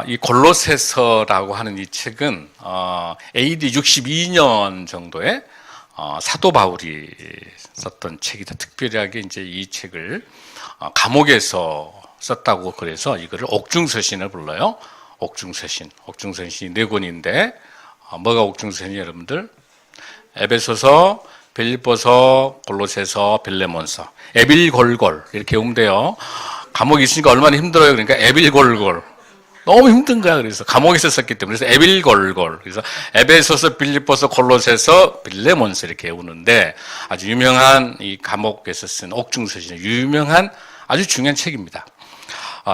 이 골로새서라고 하는 이 책은 AD 62년 정도에 사도 바울이 썼던 책이다. 특별하게 이제 이 책을 감옥에서 썼다고 그래서 이거를 옥중서신을 불러요. 옥중서신이 네 권인데 뭐가 옥중서신이 여러분들? 에베소서, 빌립보서, 골로새서, 빌레몬서, 에빌골골 이렇게 외우면 돼요. 감옥에 있으니까 얼마나 힘들어요. 그러니까 에빌골골. 너무 힘든 거야. 그래서 감옥에서 썼기 때문에 그래서 에빌골골. 그래서 에베소서, 빌립보서, 골로새서, 빌레몬서 이렇게 외우는데 아주 유명한 이 감옥에서 쓴 옥중서신의 유명한 아주 중요한 책입니다.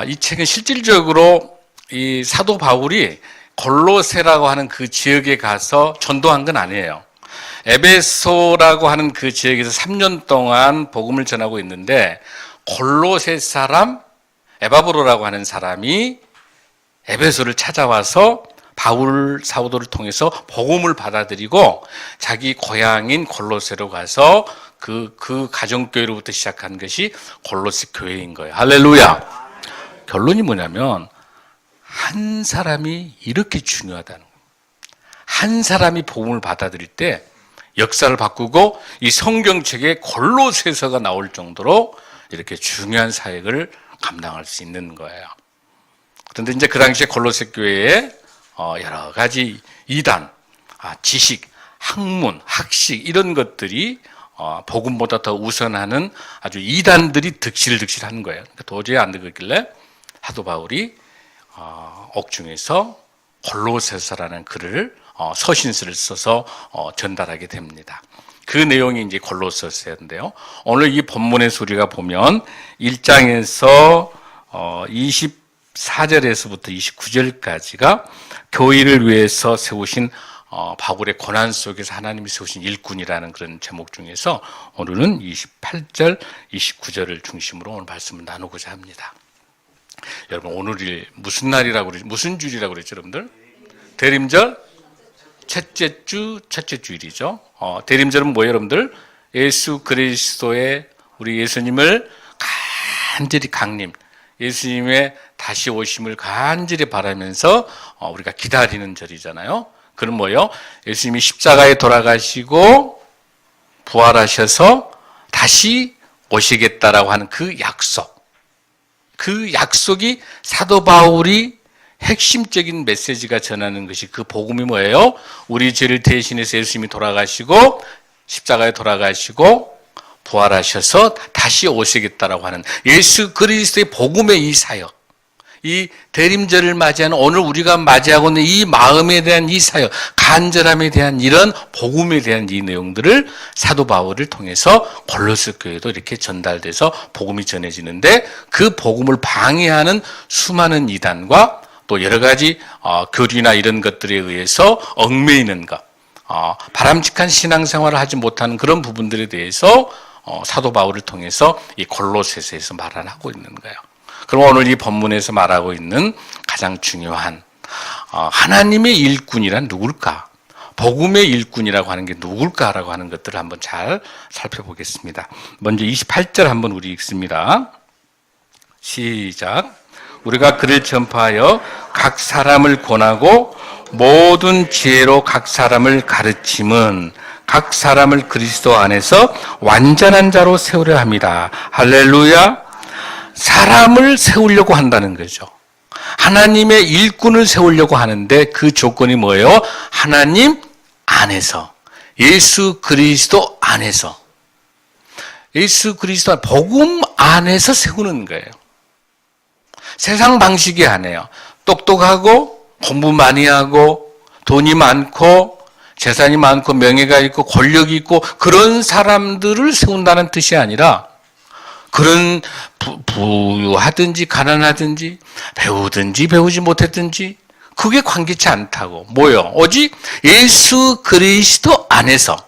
이 책은 실질적으로 이 사도 바울이 골로새라고 하는 그 지역에 가서 전도한 건 아니에요. 에베소라고 하는 그 지역에서 3년 동안 복음을 전하고 있는데 골로새 사람 에바브로라고 하는 사람이 에베소를 찾아와서 바울 사도를 통해서 복음을 받아들이고 자기 고향인 골로새로 가서 그 가정교회로부터 시작한 것이 골로새 교회인 거예요. 할렐루야. 결론이 뭐냐면 한 사람이 이렇게 중요하다는 거예요. 한 사람이 복음을 받아들일 때 역사를 바꾸고 이 성경책에 골로새서가 나올 정도로 이렇게 중요한 사역을 감당할 수 있는 거예요. 그런데 이제 그 당시에 골로새 교회에 여러 가지 이단, 지식, 학문, 학식 이런 것들이 복음보다 더 우선하는 아주 이단들이 득실득실한 거예요. 그러니까 도저히 안 되겠길래 사도 바울이 옥중에서 골로새서라는 글을 서신서를 써서 전달하게 됩니다. 그 내용이 이제 골로새서인데요. 오늘 이 본문의 소리가 보면 1장에서 24절에서부터 29절까지가 교회를 위해서 세우신 바울의 고난 속에서 하나님이 세우신 일꾼이라는 그런 제목 중에서 오늘은 28절, 29절을 중심으로 오늘 말씀을 나누고자 합니다. 여러분 오늘이 무슨 날이라고 그러죠? 무슨 주일이라고 그랬죠, 여러분들? 대림절 첫째 주일이죠. 대림절은 뭐예요, 여러분들? 예수 그리스도의 우리 예수님을 간절히 강림, 예수님의 다시 오심을 간절히 바라면서 우리가 기다리는 절이잖아요. 그럼 뭐예요? 예수님이 십자가에 돌아가시고 부활하셔서 다시 오시겠다라고 하는 그 약속. 그 약속이 사도 바울이 핵심적인 메시지가 전하는 것이 그 복음이 뭐예요? 우리 죄를 대신해서 예수님이 돌아가시고 십자가에 돌아가시고 부활하셔서 다시 오시겠다라고 하는 예수 그리스도의 복음의 이 사역, 이 대림절을 맞이하는 오늘 우리가 맞이하고 있는 이 마음에 대한 이 사역, 간절함에 대한 이런 복음에 대한 이 내용들을 사도 바울을 통해서 골로새 교회도 이렇게 전달돼서 복음이 전해지는데 그 복음을 방해하는 수많은 이단과 또 여러 가지 교리나 이런 것들에 의해서 얽매이는 것, 바람직한 신앙생활을 하지 못하는 그런 부분들에 대해서 사도 바울을 통해서 이 골로새서에서 말을 하고 있는 거예요. 그럼 오늘 이 본문에서 말하고 있는 가장 중요한 하나님의 일꾼이란 누굴까? 복음의 일꾼이라고 하는 게 누굴까라고 하는 것들을 한번 잘 살펴보겠습니다. 먼저 28절 한번 우리 읽습니다. 시작. 우리가 그를 전파하여 각 사람을 권하고 모든 지혜로 각 사람을 가르침은 각 사람을 그리스도 안에서 완전한 자로 세우려 합니다. 할렐루야. 사람을 세우려고 한다는 거죠. 하나님의 일꾼을 세우려고 하는데 그 조건이 뭐예요? 하나님 안에서, 예수 그리스도 안에서, 예수 그리스도 복음 안에서 세우는 거예요. 세상 방식이 아니에요. 똑똑하고 공부 많이 하고 돈이 많고 재산이 많고 명예가 있고 권력이 있고 그런 사람들을 세운다는 뜻이 아니라 그런 부유하든지 가난하든지 배우든지 배우지 못했든지 그게 관계치 않다고. 뭐요? 오직 예수 그리스도 안에서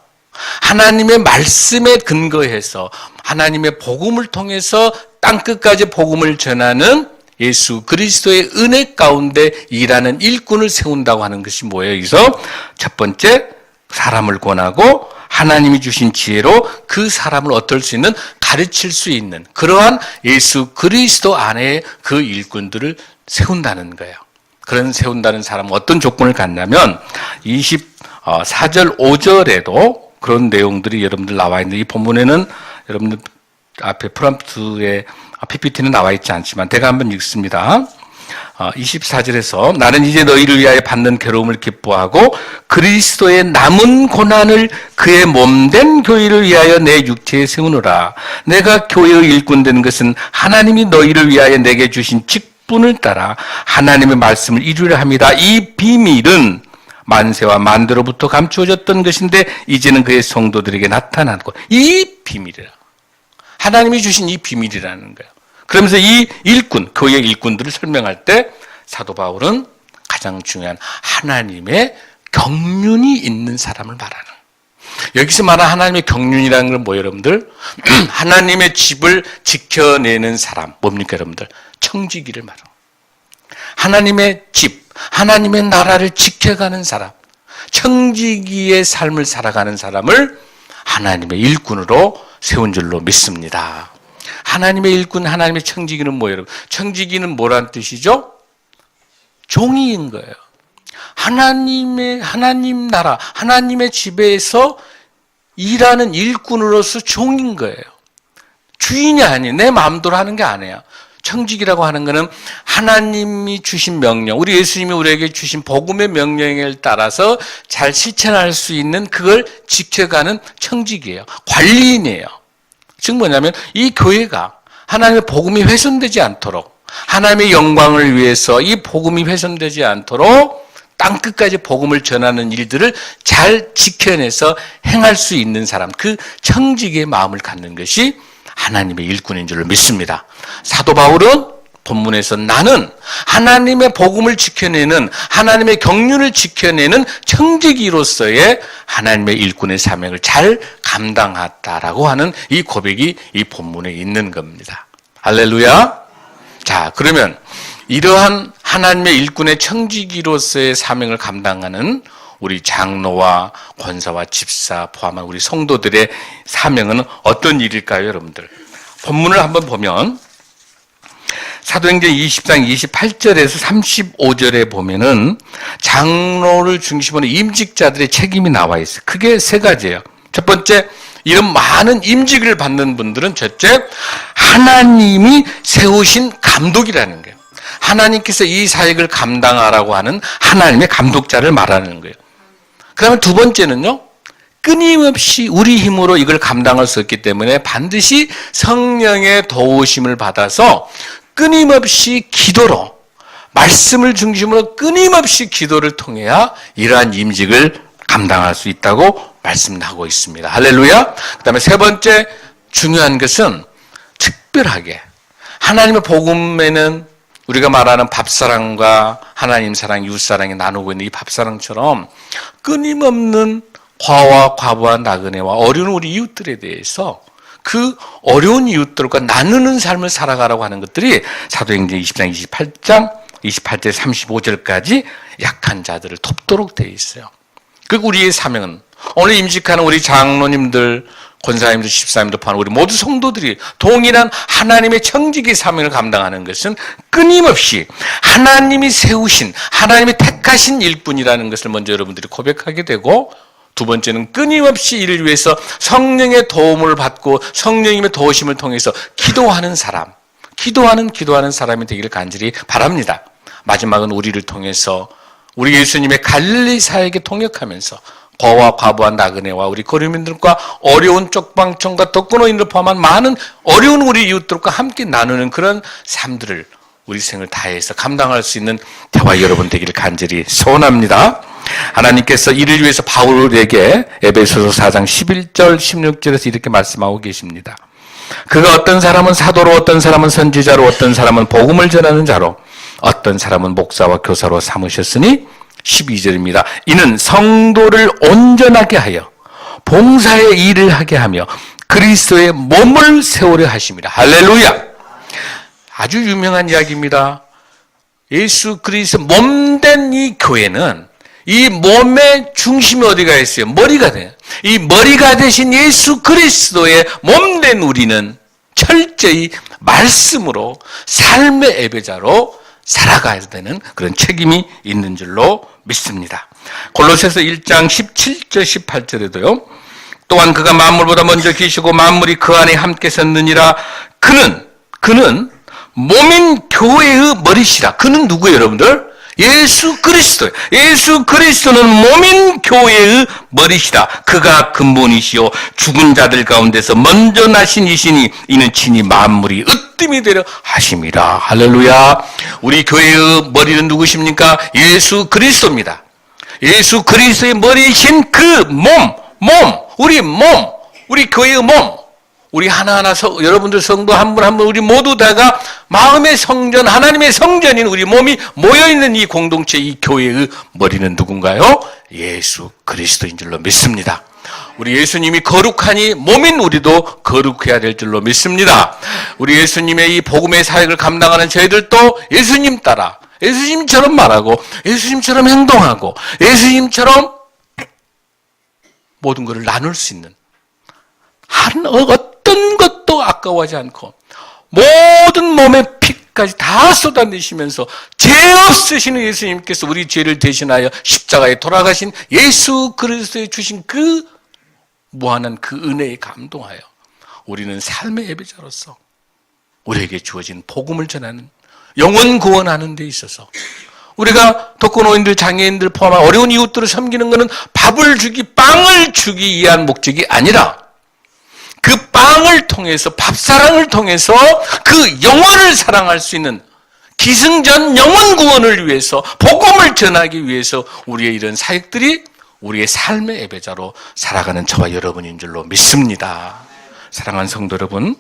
하나님의 말씀에 근거해서 하나님의 복음을 통해서 땅끝까지 복음을 전하는 예수 그리스도의 은혜 가운데 일하는 일꾼을 세운다고 하는 것이 뭐예요? 여기서 첫 번째, 사람을 권하고 하나님이 주신 지혜로 그 사람을 어떨 수 있는, 가르칠 수 있는 그러한 예수 그리스도 안에 그 일꾼들을 세운다는 거예요. 그런 세운다는 사람은 어떤 조건을 갖냐면 24절 5절에도 그런 내용들이 여러분들 나와 있는데, 이 본문에는 여러분들 앞에 프롬프트에 PPT는 나와 있지 않지만 제가 한번 읽습니다. 24절에서 나는 이제 너희를 위하여 받는 괴로움을 기뻐하고 그리스도의 남은 고난을 그의 몸된 교회를 위하여 내 육체에 세우노라. 내가 교회의 일꾼 된 것은 하나님이 너희를 위하여 내게 주신 직분을 따라 하나님의 말씀을 이루려 합니다. 이 비밀은 만세와 만대로부터 감추어졌던 것인데 이제는 그의 성도들에게 나타났고, 이 비밀이라. 하나님이 주신 이 비밀이라는 거예요. 그러면서 이 일꾼, 교회의 일꾼들을 설명할 때 사도 바울은 가장 중요한 하나님의 경륜이 있는 사람을 말하는 거예요. 여기서 말하는 하나님의 경륜이라는 건 뭐예요, 여러분들? 하나님의 집을 지켜내는 사람. 뭡니까, 여러분들? 청지기를 말하는 거예요. 하나님의 집, 하나님의 나라를 지켜가는 사람, 청지기의 삶을 살아가는 사람을 하나님의 일꾼으로 세운 줄로 믿습니다. 하나님의 일꾼, 하나님의 청지기는 뭐예요? 청지기는 뭐란 뜻이죠? 종이인 거예요. 하나님 나라, 하나님의 집에서 일하는 일꾼으로서 종인 거예요. 주인이 아니에요. 내 마음대로 하는 게 아니에요. 청지기라고 하는 것은 하나님이 주신 명령, 우리 예수님이 우리에게 주신 복음의 명령에 따라서 잘 실천할 수 있는 그걸 지켜가는 청지기예요. 관리인이에요. 즉 뭐냐면 이 교회가 하나님의 복음이 훼손되지 않도록, 하나님의 영광을 위해서 이 복음이 훼손되지 않도록 땅끝까지 복음을 전하는 일들을 잘 지켜내서 행할 수 있는 사람, 그 청지기의 마음을 갖는 것이 하나님의 일꾼인 줄로 믿습니다. 사도 바울은 본문에서 나는 하나님의 복음을 지켜내는, 하나님의 경륜을 지켜내는 청지기로서의 하나님의 일꾼의 사명을 잘 감당했다라고 하는 이 고백이 이 본문에 있는 겁니다. 할렐루야. 자, 그러면 이러한 하나님의 일꾼의 청지기로서의 사명을 감당하는 우리 장로와 권사와 집사 포함한 우리 성도들의 사명은 어떤 일일까요, 여러분들? 본문을 한번 보면 사도행전 20장 28절에서 35절에 보면은 장로를 중심으로 임직자들의 책임이 나와 있어요. 크게 세 가지예요. 첫 번째, 이런 많은 임직을 받는 분들은 첫째, 하나님이 세우신 감독이라는 거예요. 하나님께서 이 사역을 감당하라고 하는 하나님의 감독자를 말하는 거예요. 그 다음에 두 번째는요, 끊임없이 우리 힘으로 이걸 감당할 수 없기 때문에 반드시 성령의 도우심을 받아서 끊임없이 기도로, 말씀을 중심으로 끊임없이 기도를 통해야 이러한 임직을 감당할 수 있다고 말씀하고 있습니다. 할렐루야. 그 다음에 세 번째 중요한 것은 특별하게 하나님의 복음에는 우리가 말하는 밥사랑과 하나님 사랑, 이웃사랑이 나누고 있는 이 밥사랑처럼 끊임없는 과와 과부와 나그네와 어려운 우리 이웃들에 대해서 그 어려운 이웃들과 나누는 삶을 살아가라고 하는 것들이 사도행전 20장 28절 35절까지 약한 자들을 돕도록 되어 있어요. 그 우리의 사명은 오늘 임직하는 우리 장로님들, 권사님들, 집사님들 포함한 우리 모두 성도들이 동일한 하나님의 청지기 사명을 감당하는 것은 끊임없이 하나님이 세우신, 하나님이 택하신 일뿐이라는 것을 먼저 여러분들이 고백하게 되고, 두 번째는 끊임없이 이를 위해서 성령의 도움을 받고 성령님의 도우심을 통해서 기도하는 사람, 기도하는 사람이 되기를 간절히 바랍니다. 마지막은 우리를 통해서 우리 예수님의 갈릴리 사역에 통역하면서 거와 과부와 나그네와 우리 거류민들과 어려운 쪽방촌과 독거노인을 포함한 많은 어려운 우리 이웃들과 함께 나누는 그런 삶들을 우리 생을 다해서 감당할 수 있는 저와 여러분 되기를 간절히 소원합니다. 하나님께서 이를 위해서 바울에게 에베소서 4장 11절 16절에서 이렇게 말씀하고 계십니다. 그가 어떤 사람은 사도로, 어떤 사람은 선지자로, 어떤 사람은 복음을 전하는 자로, 어떤 사람은 목사와 교사로 삼으셨으니 12절입니다. 이는 성도를 온전하게 하여 봉사의 일을 하게 하며 그리스도의 몸을 세우려 하심이라. 할렐루야. 아주 유명한 이야기입니다. 예수 그리스도 몸된 이 교회는 이 몸의 중심이 어디가 있어요? 머리가 돼요. 이 머리가 되신 예수 그리스도의 몸된 우리는 철저히 말씀으로 삶의 예배자로 살아가야 되는 그런 책임이 있는 줄로 믿습니다. 골로새서 1장 17절 18절에도요. 또한 그가 만물보다 먼저 계시고 만물이 그 안에 함께 섰느니라. 그는 몸인 교회의 머리시라. 그는 누구예요, 여러분들? 예수 그리스도. 예수 그리스도는 몸인 교회의 머리시라. 그가 근본이시요 죽은 자들 가운데서 먼저 나신 이시니 이는 친히 만물이 으뜸이 되려 하심이라. 할렐루야. 우리 교회의 머리는 누구십니까? 예수 그리스도입니다. 예수 그리스도의 머리이신 그 우리 교회의 몸, 우리 하나하나 여러분들 성도 한 분 한 분 우리 모두 다가 마음의 성전, 하나님의 성전인 우리 몸이 모여있는 이 공동체, 이 교회의 머리는 누군가요? 예수 그리스도인 줄로 믿습니다. 우리 예수님이 거룩하니 몸인 우리도 거룩해야 될 줄로 믿습니다. 우리 예수님의 이 복음의 사역을 감당하는 저희들도 예수님 따라 예수님처럼 말하고 예수님처럼 행동하고 예수님처럼 모든 것을 나눌 수 있는 어떤 것도 아까워하지 않고 모든 몸의 피까지 다 쏟아내시면서 죄 없으시는 예수님께서 우리 죄를 대신하여 십자가에 돌아가신 예수 그리스도에 주신 그 무한한 그 은혜에 감동하여 우리는 삶의 예배자로서 우리에게 주어진 복음을 전하는 영혼 구원하는 데 있어서 우리가 독거노인들, 장애인들 포함한 어려운 이웃들을 섬기는 것은 밥을 주기, 빵을 주기 위한 목적이 아니라 그 빵을 통해서, 밥사랑을 통해서 그 영혼을 사랑할 수 있는 기승전 영혼 구원을 위해서, 복음을 전하기 위해서 우리의 이런 사역들이 우리의 삶의 예배자로 살아가는 저와 여러분인 줄로 믿습니다. 사랑하는 성도 여러분,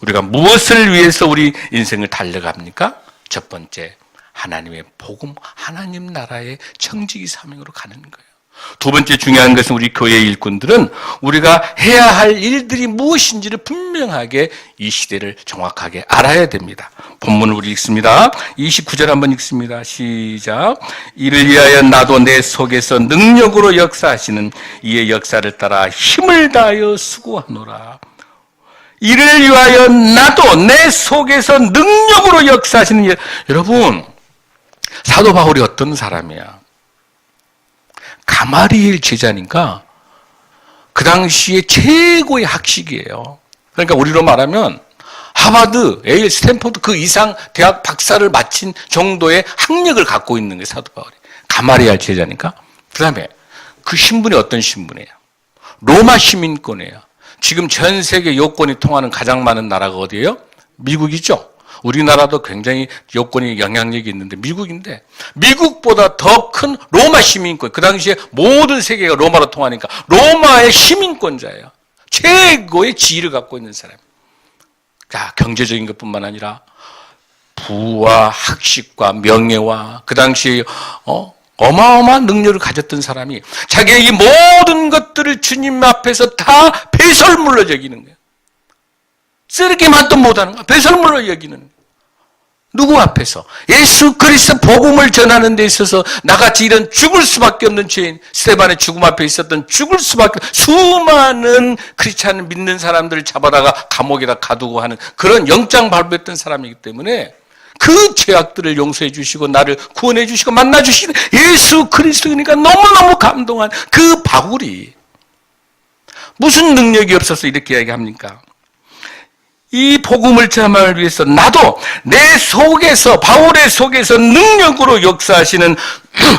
우리가 무엇을 위해서 우리 인생을 달려갑니까? 첫 번째, 하나님의 복음, 하나님 나라의 청지기 사명으로 가는 거예요. 두 번째 중요한 것은 우리 교회 일꾼들은 우리가 해야 할 일들이 무엇인지를 분명하게 이 시대를 정확하게 알아야 됩니다. 본문을 우리 읽습니다. 29절 한번 읽습니다. 시작. 이를 위하여 나도 내 속에서 능력으로 역사하시는 이의 역사를 따라 힘을 다하여 수고하노라. 이를 위하여 나도 내 속에서 능력으로 역사하시는 여러분, 사도 바울이 어떤 사람이야? 가마리엘 제자니까 그 당시에 최고의 학식이에요. 그러니까 우리로 말하면 하버드, 예일, 스탠포드 그 이상 대학 박사를 마친 정도의 학력을 갖고 있는 게 사도 바울이. 가마리엘 제자니까. 그 다음에 그 신분이 어떤 신분이에요? 로마 시민권이에요. 지금 전 세계 여권이 통하는 가장 많은 나라가 어디예요? 미국이죠. 우리나라도 굉장히 여권이 영향력이 있는데 미국인데 미국보다 더 큰 로마 시민권, 그 당시에 모든 세계가 로마로 통하니까 로마의 시민권자예요. 최고의 지위를 갖고 있는 사람. 자, 경제적인 것뿐만 아니라 부와 학식과 명예와 그 당시에 어마어마한 능력을 가졌던 사람이 자기의 이 모든 것들을 주님 앞에서 다 배설물로 여기는 거예요. 쓰레기만도 못하는 거야. 배설물로 여기는 거예요. 누구 앞에서? 예수 그리스도 복음을 전하는 데 있어서 나같이 이런 죽을 수밖에 없는 죄인, 스데반의 죽음 앞에 있었던 죽을 수밖에 수많은 크리스찬을 믿는 사람들을 잡아다가 감옥에다 가두고 하는 그런 영장 발부했던 사람이기 때문에 그 죄악들을 용서해 주시고 나를 구원해 주시고 만나 주시는 예수 그리스도니까 너무너무 감동한 그 바울이 무슨 능력이 없어서 이렇게 이야기합니까? 이 복음을 전하기 위해서 나도 내 속에서, 바울의 속에서 능력으로 역사하시는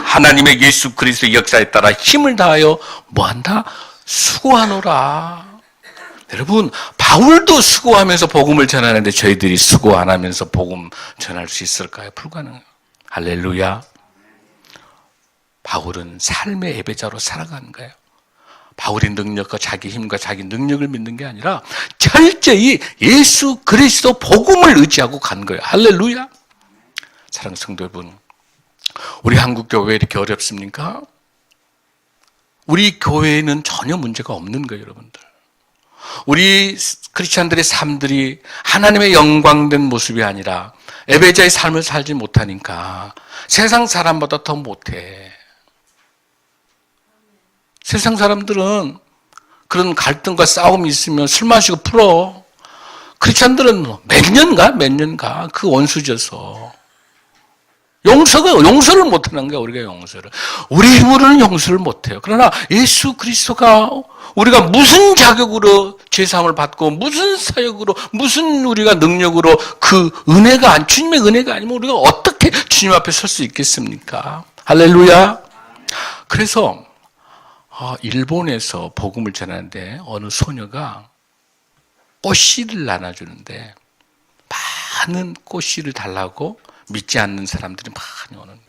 하나님의 예수 그리스도의 역사에 따라 힘을 다하여 뭐한다? 수고하노라. 여러분, 바울도 수고하면서 복음을 전하는데 저희들이 수고 안 하면서 복음 전할 수 있을까요? 불가능해요. 할렐루야. 바울은 삶의 예배자로 살아가는 거예요. 바울의 능력과 자기 힘과 자기 능력을 믿는 게 아니라 철저히 예수 그리스도 복음을 의지하고 간 거예요. 할렐루야. 사랑하는 성도 여러분, 우리 한국 교회 왜 이렇게 어렵습니까? 우리 교회에는 전혀 문제가 없는 거예요, 여러분들. 우리 크리스찬들의 삶들이 하나님의 영광된 모습이 아니라 예배자의 삶을 살지 못하니까 세상 사람보다 더 못해. 세상 사람들은 그런 갈등과 싸움이 있으면 술 마시고 풀어. 크리스찬들은 몇 년 가 그 원수져서. 용서를 못하는 거야, 우리가 용서를. 우리 힘으로는 용서를 못해요. 그러나 예수 그리스도가 우리가 무슨 자격으로 제사함을 받고 무슨 사역으로 무슨 우리가 능력으로 그 은혜가 주님의 은혜가 아니면 우리가 어떻게 주님 앞에 설 수 있겠습니까? 할렐루야. 그래서 일본에서 복음을 전하는데 어느 소녀가 꽃씨를 나눠주는데 많은 꽃씨를 달라고 믿지 않는 사람들이 많이 오는.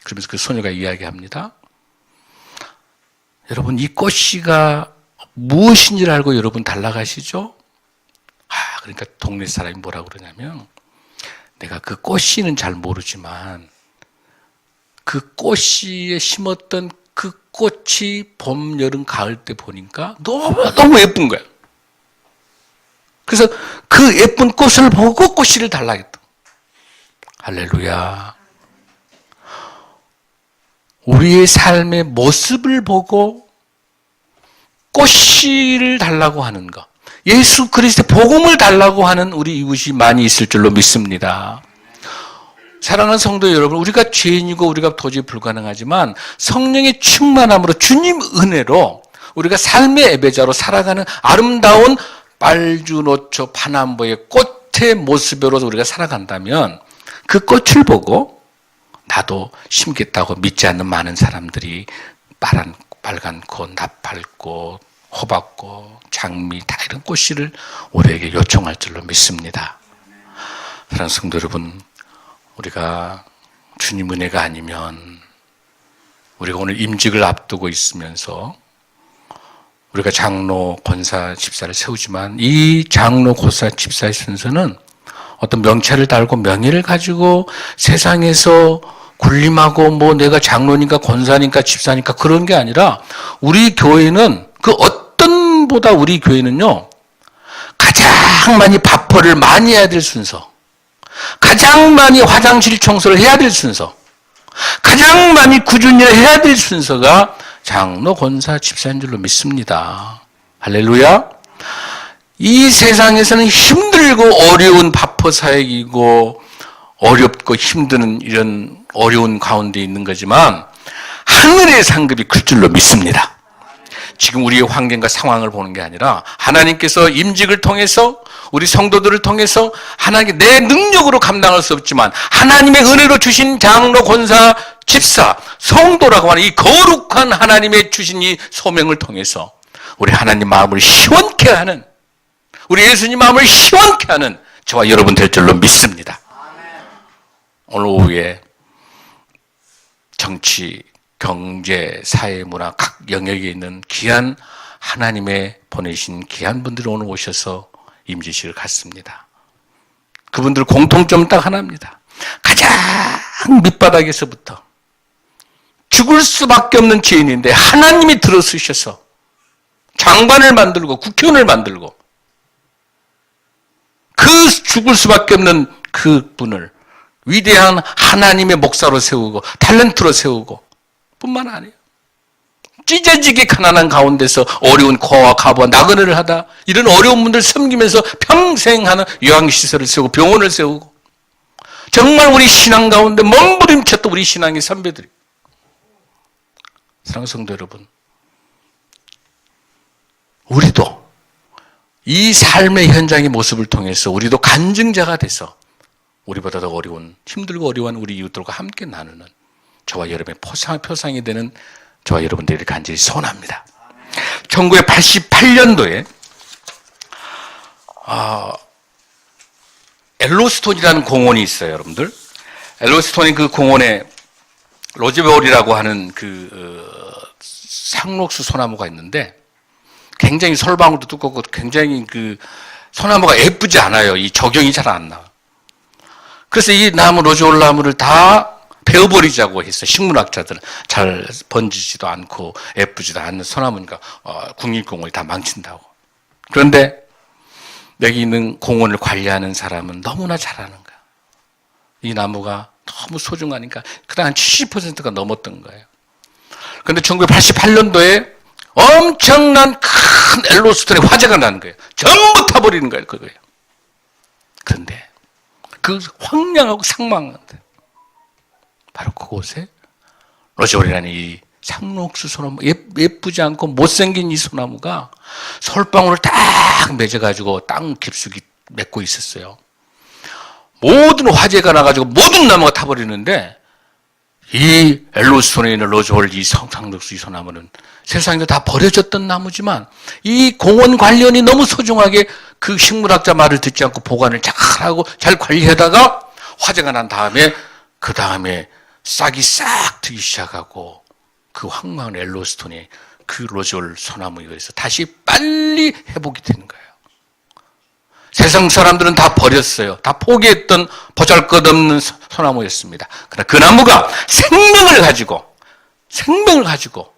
그러면서 그 소녀가 이야기합니다. 여러분, 이 꽃씨가 무엇인지를 알고 여러분 달라가시죠? 그러니까 동네 사람이 뭐라고 그러냐면, 내가 그 꽃씨는 잘 모르지만 그 꽃씨에 심었던 그 꽃이 봄, 여름, 가을 때 보니까 너무 예쁜 거야. 그래서 그 예쁜 꽃을 보고 꽃씨를 달라겠다. 할렐루야. 우리의 삶의 모습을 보고 꽃씨를 달라고 하는 것, 예수 그리스도의 복음을 달라고 하는 우리 이웃이 많이 있을 줄로 믿습니다. 사랑하는 성도 여러분, 우리가 죄인이고 우리가 도저히 불가능하지만 성령의 충만함으로 주님 은혜로 우리가 삶의 예배자로 살아가는 아름다운 빨주노초 파남보의 꽃의 모습으로 우리가 살아간다면 그 꽃을 보고 나도 심겠다고 믿지 않는 많은 사람들이 빨간 꽃, 나팔꽃, 호박꽃, 장미 다 이런 꽃씨를 우리에게 요청할 줄로 믿습니다. 사랑하는 성도 여러분, 우리가 주님 은혜가 아니면 우리가 오늘 임직을 앞두고 있으면서 우리가 장로, 권사, 집사를 세우지만 이 장로, 권사, 집사의 순서는 어떤 명찰을 달고 명예를 가지고 세상에서 군림하고 내가 장로니까 권사니까 집사니까 그런 게 아니라 우리 교회는 그 어떤 보다 우리 교회는요 가장 많이 밥벌이를 많이 해야 될 순서, 가장 많이 화장실 청소를 해야 될 순서, 가장 많이 꾸준히 해야 될 순서가 장로, 권사, 집사인 줄로 믿습니다. 할렐루야. 이 세상에서는 힘들고 어려운 바퍼 사역이고 어렵고 힘든 이런 어려운 가운데 있는 거지만 하늘의 상급이 클 줄로 믿습니다. 지금 우리의 환경과 상황을 보는 게 아니라 하나님께서 임직을 통해서 우리 성도들을 통해서 하나님께 내 능력으로 감당할 수 없지만 하나님의 은혜로 주신 장로, 권사, 집사, 성도라고 하는 이 거룩한 하나님의 주신 이 소명을 통해서 우리 하나님 마음을 시원케 하는, 우리 예수님 마음을 시원케 하는 저와 여러분 될 줄로 믿습니다. 오늘 오후에 정치, 경제, 사회, 문화 각 영역에 있는 귀한 하나님의 보내신 귀한 분들이 오늘 오셔서 임지식을 갖습니다. 그분들 공통점은 딱 하나입니다. 가장 밑바닥에서부터 죽을 수밖에 없는 죄인인데 하나님이 들어서셔서 장관을 만들고 국회의원을 만들고 그 죽을 수밖에 없는 그 분을 위대한 하나님의 목사로 세우고 탤런트로 세우고 뿐만 아니에요. 찢어지게 가난한 가운데서 어려운 고아와 가부와 나그네를 하다 이런 어려운 분들 섬기면서 평생 하는 요양시설을 세우고 병원을 세우고 정말 우리 신앙 가운데 몸부림쳤던 우리 신앙의 선배들이. 사랑하는 성도 여러분, 우리도 이 삶의 현장의 모습을 통해서 우리도 간증자가 돼서 우리보다 더 어려운, 힘들고 어려운 우리 이웃들과 함께 나누는 저와 여러분의 표상이 되는 저와 여러분들이 간절히 소원합니다. 1988년도에 엘로스톤이라는 공원이 있어요, 여러분들. 엘로스톤이 그 공원에 로즈베리라고 하는 상록수 소나무가 있는데 굉장히 솔방울도 두껍고 굉장히 그 소나무가 예쁘지 않아요. 이 조경이 잘 안 나와. 그래서 이 나무, 로즈올나무를 다 베어버리자고 했어요. 식물학자들은 잘 번지지도 않고 예쁘지도 않는 소나무니까 국립공원이 다 망친다고. 그런데 여기 있는 공원을 관리하는 사람은 너무나 잘하는 거야. 이 나무가 너무 소중하니까 그당 한 70%가 넘었던 거예요. 그런데 1988년도에 엄청난 큰 엘로스톤의 화재가 나는 거예요. 전부 타버리는 거예요, 그거예요. 그런데 그 황량하고 상망한데 그곳에 로즈월이라는 이 상록수 소나무, 예쁘지 않고 못생긴 이 소나무가 솔방울을 딱 맺어가지고 땅 깊숙이 맺고 있었어요. 모든 화재가 나가지고 모든 나무가 타버리는데 이 엘로스톤에 있는 로즈월 이 상록수 이 소나무는 세상에 다 버려졌던 나무지만 이 공원 관리원이 너무 소중하게 그 식물학자 말을 듣지 않고 보관을 잘하고 잘 관리하다가 화재가 난 다음에 그 다음에 싹이 싹 트기 시작하고 그 황망한 엘로스톤이 그 로즈월 소나무에 의해서 다시 빨리 회복이 되는 거예요. 세상 사람들은 다 버렸어요. 다 포기했던 보잘것없는 소나무였습니다. 그러나 그 나무가 생명을 가지고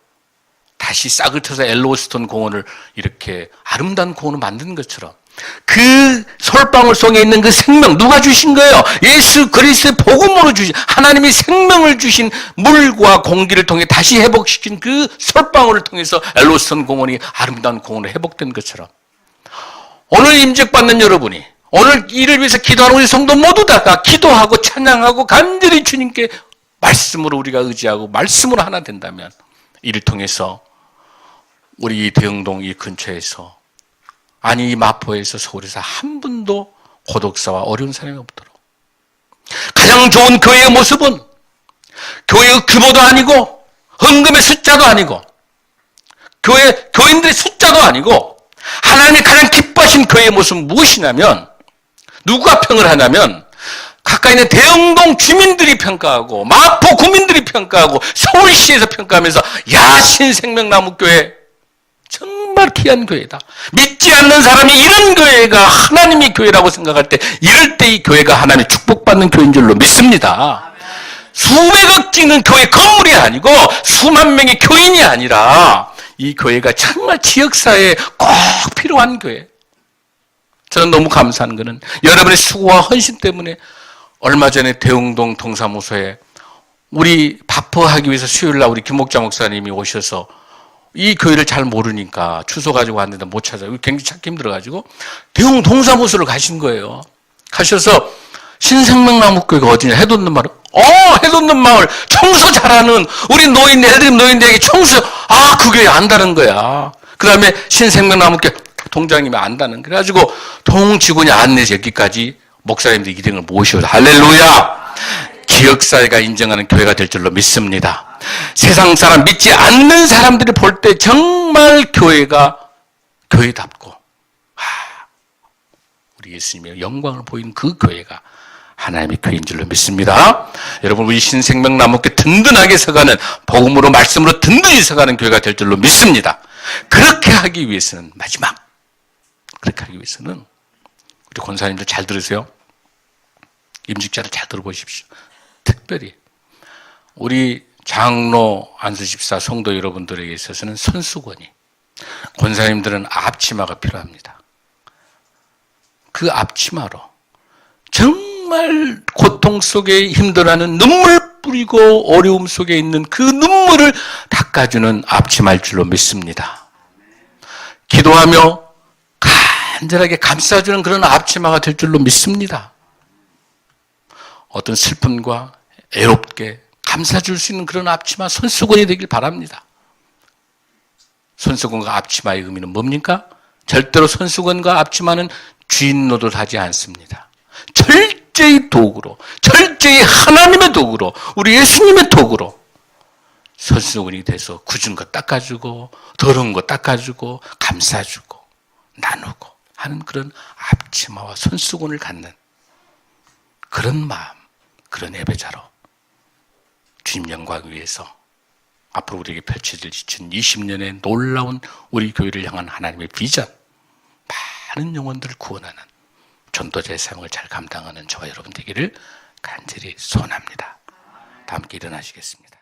다시 싹을 트서 엘로스톤 공원을 이렇게 아름다운 공원을 만든 것처럼 그 솔방울 속에 있는 그 생명 누가 주신 거예요? 예수 그리스도의 복음으로 주신 하나님이 생명을 주신 물과 공기를 통해 다시 회복시킨 그 솔방울을 통해서 엘로스톤 공원이 아름다운 공원으로 회복된 것처럼 오늘 임직받는 여러분이 오늘 이를 위해서 기도하는 우리 성도 모두 다가 기도하고 찬양하고 간절히 주님께 말씀으로 우리가 의지하고 말씀으로 하나 된다면 이를 통해서 우리 대흥동 이 근처에서 아니 이 마포에서 서울에서 한 분도 고독사와 어려운 사람이 없도록 가장 좋은 교회의 모습은 교회의 규모도 아니고 헌금의 숫자도 아니고 교인들의 숫자도 아니고 하나님이 가장 기뻐하신 교회의 모습은 무엇이냐면 누가 평을 하냐면 가까이 있는 대흥동 주민들이 평가하고 마포 구민들이 평가하고 서울시에서 평가하면서 야 신생명나무교회 정말 귀한 교회다. 믿지 않는 사람이 이런 교회가 하나님의 교회라고 생각할 때 이럴 때 이 교회가 하나님의 축복받는 교회인 줄로 믿습니다. 수백억 찍는 교회 건물이 아니고 수만 명의 교인이 아니라 이 교회가 정말 지역사회에 꼭 필요한 교회. 저는 너무 감사한 것은 여러분의 수고와 헌신 때문에 얼마 전에 대흥동 동사무소에 우리 바퍼하기 위해서 수요일날 우리 김목자 목사님이 오셔서 이 교회를 잘 모르니까 주소 가지고 왔는데 못 찾아요. 굉장히 찾기 힘들어가지고 대흥 동사무소를 가신 거예요. 가셔서 신생명나무교회가 어디냐 해돋는 마을. 해돋는 마을 청소 잘하는 우리 노인들 애들 노인들에게 청소 그 교회 안다는 거야. 그 다음에 신생명나무교회 동장님이 안다는 거야. 그래가지고 동직원이 안내서 여기까지 목사님들 2등을 모셔서 할렐루야. 지역사회가 인정하는 교회가 될 줄로 믿습니다. 세상 사람 믿지 않는 사람들이 볼 때 정말 교회가 교회답고 우리 예수님의 영광을 보이는 그 교회가 하나님의 교회인 줄로 믿습니다. 여러분 우리 신생명나무교회 든든하게 서가는 복음으로 말씀으로 든든히 서가는 교회가 될 줄로 믿습니다. 그렇게 하기 위해서는 그렇게 하기 위해서는 우리 권사님들 잘 들으세요. 임직자들 잘 들어보십시오. 특별히 우리 장로 안수집사 성도 여러분들에게 있어서는 선수권이 권사님들은 앞치마가 필요합니다. 그 앞치마로 정말 고통 속에 힘들어하는 눈물 뿌리고 어려움 속에 있는 그 눈물을 닦아주는 앞치마일 줄로 믿습니다. 기도하며 간절하게 감싸주는 그런 앞치마가 될 줄로 믿습니다. 어떤 슬픔과 애롭게 감싸줄 수 있는 그런 앞치마 손수건이 되길 바랍니다. 손수건과 앞치마의 의미는 뭡니까? 절대로 손수건과 앞치마는 주인 노릇하지 않습니다. 철저히 도구로, 철저히 하나님의 도구로, 우리 예수님의 도구로 손수건이 돼서 굳은 거 닦아주고 더러운 거 닦아주고 감싸주고 나누고 하는 그런 앞치마와 손수건을 갖는 그런 마음, 그런 예배자로 주님 영광을 위해서 앞으로 우리에게 펼쳐질 2020년의 놀라운 우리 교회를 향한 하나님의 비전, 많은 영혼들을 구원하는 전도자의 사역을 잘 감당하는 저와 여러분 되기를 간절히 소원합니다. 다 함께 일어나시겠습니다.